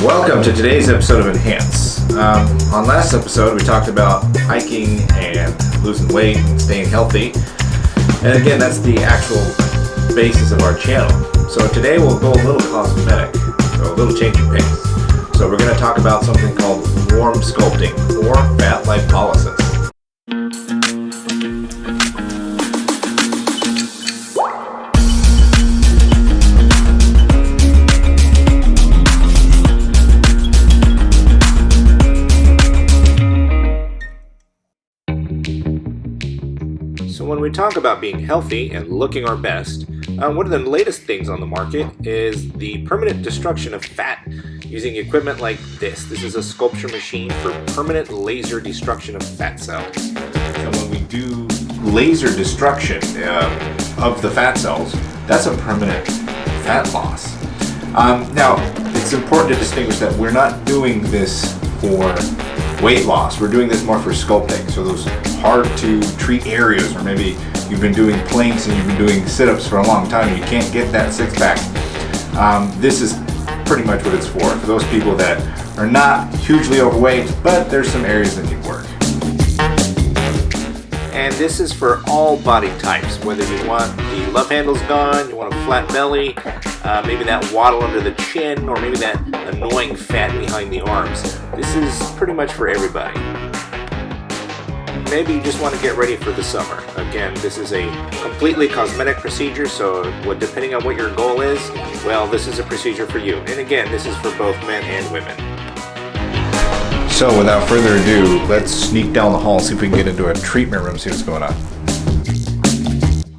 Welcome to today's episode of Enhance. On last episode, we talked about hiking and losing weight and staying healthy. And again, that's the actual basis of our channel. So today we'll go a little cosmetic, so a little change of pace. So we're going to talk about something called warm sculpting or fat lipolysis. So when we talk about being healthy and looking our best, one of the latest things on the market is the permanent destruction of fat using equipment like this. This is a sculpture machine for permanent laser destruction of fat cells. And when we do laser destruction of the fat cells, that's a permanent fat loss. Now, it's important to distinguish that we're not doing this for weight loss. We're doing this more for sculpting. So those hard to treat areas, or maybe you've been doing planks and you've been doing sit-ups for a long time and you can't get that six-pack. This is pretty much what it's for those people that are not hugely overweight, but there's some areas that need work. And this is for all body types, whether you want the love handles gone, you want a flat belly, maybe that waddle under the chin, or maybe that annoying fat behind the arms. This is pretty much for everybody. Maybe you just want to get ready for the summer. Again, this is a completely cosmetic procedure, so depending on what your goal is, well, this is a procedure for you. And again, this is for both men and women. So without further ado, let's sneak down the hall, see if we can get into a treatment room, see what's going on.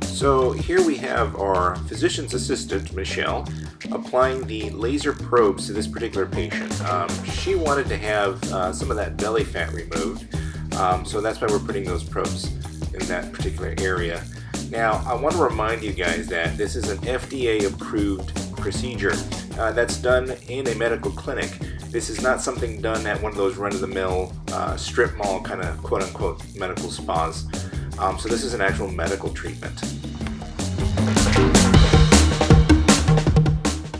So here we have our physician's assistant, Michelle, applying the laser probes to this particular patient. She wanted to have some of that belly fat removed, so that's why we're putting those probes in that particular area. Now, I want to remind you guys that this is an FDA-approved procedure that's done in a medical clinic. This is not something done at one of those run-of-the-mill strip mall kind of quote-unquote medical spas. So this is an actual medical treatment.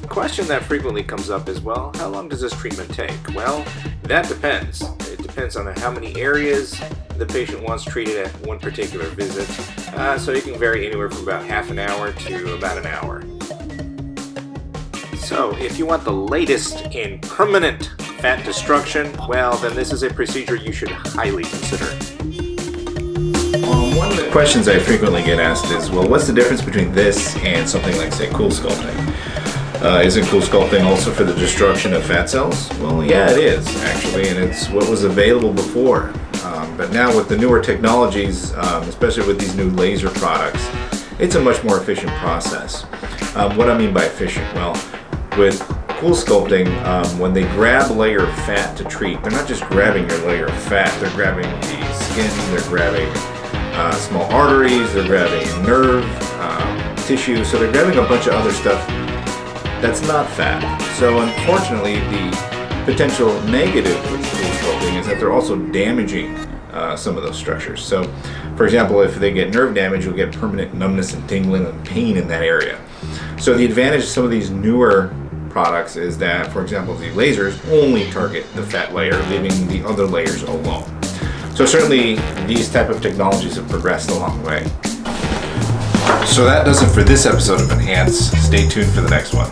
A question that frequently comes up is, well, how long does this treatment take? Well, that depends. It depends on how many areas the patient wants treated at one particular visit. So it can vary anywhere from about half an hour to about an hour. So if you want the latest in permanent fat destruction, well, then this is a procedure you should highly consider. One of the questions I frequently get asked is, well, what's the difference between this and something like, say, cool sculpting? Isn't cool sculpting also for the destruction of fat cells? Well, yeah, it is, actually, and it's what was available before. But now with the newer technologies, especially with these new laser products, it's a much more efficient process. What I mean by efficient? Well, with cool sculpting, when they grab a layer of fat to treat, they're not just grabbing your layer of fat, they're grabbing the skin, they're grabbing small arteries, they're grabbing nerve tissue, so they're grabbing a bunch of other stuff that's not fat. So unfortunately, the potential negative with cool sculpting is that they're also damaging some of those structures. So for example, if they get nerve damage, you'll get permanent numbness and tingling and pain in that area. So the advantage of some of these newer products is that, for example, the lasers only target the fat layer, leaving the other layers alone. So certainly these type of technologies have progressed a long way. So that does it for this episode of Enhance. Stay tuned for the next one.